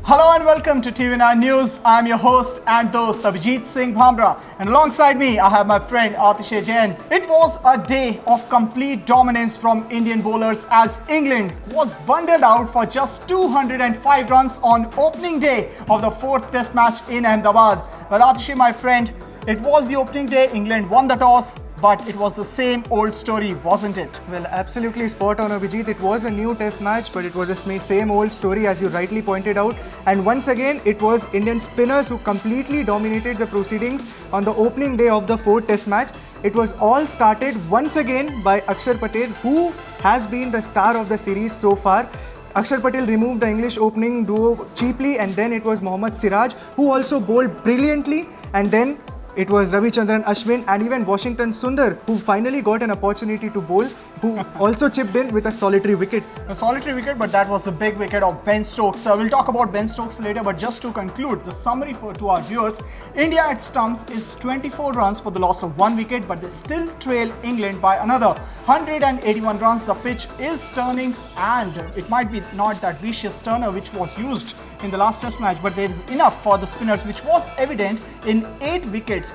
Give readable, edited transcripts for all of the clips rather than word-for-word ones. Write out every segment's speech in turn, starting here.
Hello and welcome to TV9 News. I'm your host and host Abhijit Singh Bhamra, and alongside me I have my friend Atishay Jain. It was a day of complete dominance from Indian bowlers as England was bundled out for just 205 runs on opening day of the fourth test match in Ahmedabad. Well, Atishay, my friend, it was the opening day. England won the toss, but it was the same old story, wasn't it? Well, absolutely spot on, Abhijit. It was a new test match, but it was the same old story as you rightly pointed out. And once again, it was Indian spinners who completely dominated the proceedings on the opening day of the fourth test match. It was all started once again by Axar Patel, who has been the star of the series so far. Axar Patel removed the English opening duo cheaply, and then it was Siraj, who also bowled brilliantly, and then it was Ravi Ashwin and even Washington Sundar, who finally got an opportunity to bowl, who also chipped in with a solitary wicket. A solitary wicket, but that was the big wicket of Ben Stokes. We'll talk about Ben Stokes later, but just to conclude the summary to our viewers, India at stumps is 24 runs for the loss of 1 wicket, but they still trail England by another 181 runs. The pitch is turning, and it might be not that vicious turner which was used in the last test match, but there is enough for the spinners, which was evident in 8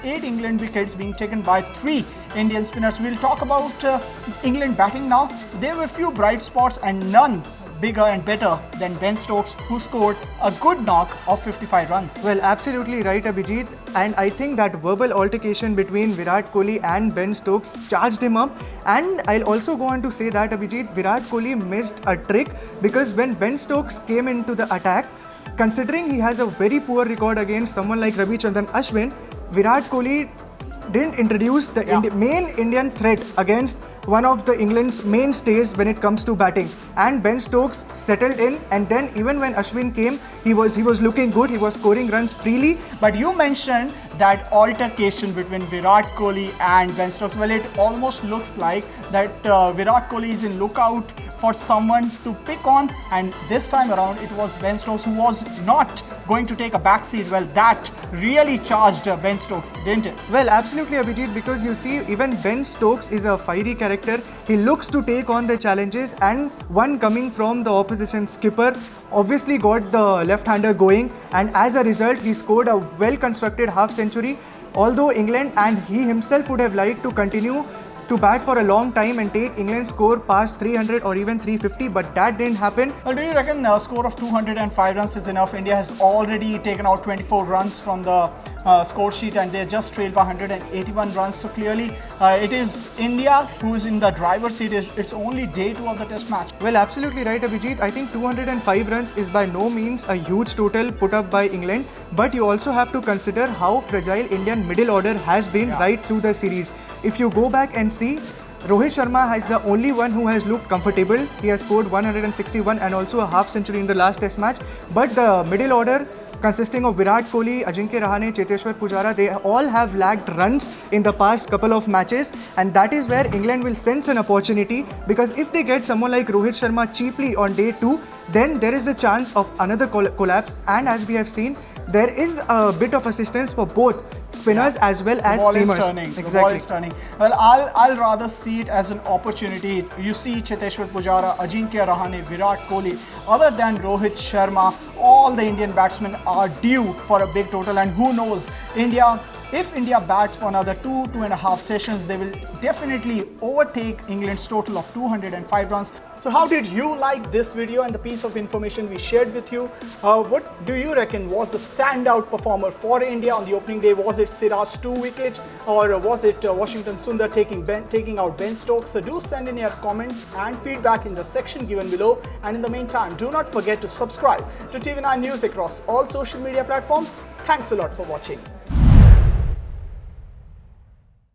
England wickets being taken by 3 Indian spinners. We'll talk about England batting now. There were a few bright spots and none bigger and better than Ben Stokes, who scored a good knock of 55 runs. Well, absolutely right, Abhijit. And I think that verbal altercation between Virat Kohli and Ben Stokes charged him up. And I'll also go on to say that, Abhijit, Virat Kohli missed a trick, because when Ben Stokes came into the attack, considering he has a very poor record against someone like Ravi Ashwin, Virat Kohli didn't introduce the main Indian threat against one of the England's mainstays when it comes to batting. And Ben Stokes settled in, and then even when Ashwin came, he was looking good, he was scoring runs freely. But you mentioned that altercation between Virat Kohli and Ben Stokes. Well, it almost looks like that Virat Kohli is in lookout for someone to pick on, and this time around it was Ben Stokes who was not going to take a backseat. Well, that really charged Ben Stokes, didn't it? Well, absolutely, Abhijit, because you see, even Ben Stokes is a fiery character. He looks to take on the challenges, and one coming from the opposition skipper obviously got the left-hander going, and as a result, he scored a well-constructed half-century. Although England and he himself would have liked to continue to bat for a long time and take England's score past 300 or even 350, but that didn't happen. Well, do you reckon a score of 205 runs is enough? India has already taken out 24 runs from the score sheet, and they're just trailed by 181 runs. So clearly, it is India who is in the driver's seat. It's only day 2 of the test match. Well, absolutely right, Abhijit. I think 205 runs is by no means a huge total put up by England, but you also have to consider how fragile Indian middle order has been right through the series. If you go back and see, Rohit Sharma is the only one who has looked comfortable. He has scored 161 and also a half century in the last test match. But the middle order, consisting of Virat Kohli, Ajinkya Rahane, Cheteshwar Pujara, they all have lacked runs in the past couple of matches, and that is where England will sense an opportunity, because if they get someone like Rohit Sharma cheaply on day 2, then there is a chance of another collapse. And as we have seen, there is a bit of assistance for both spinners as well as seamers. Exactly. The ball is turning. Well, I'll rather see it as an opportunity. You see Cheteshwar Pujara, Ajinkya Rahane, Virat Kohli. Other than Rohit Sharma, all the Indian batsmen are due for a big total, and who knows, if India bats for another 2.5 sessions, they will definitely overtake England's total of 205 runs. So how did you like this video and the piece of information we shared with you? What do you reckon was the standout performer for India on the opening day? Was it Siraj 2 wicket, or was it Washington Sundar taking out Ben Stokes? So do send in your comments and feedback in the section given below. And in the meantime, do not forget to subscribe to TV9 News across all social media platforms. Thanks a lot for watching.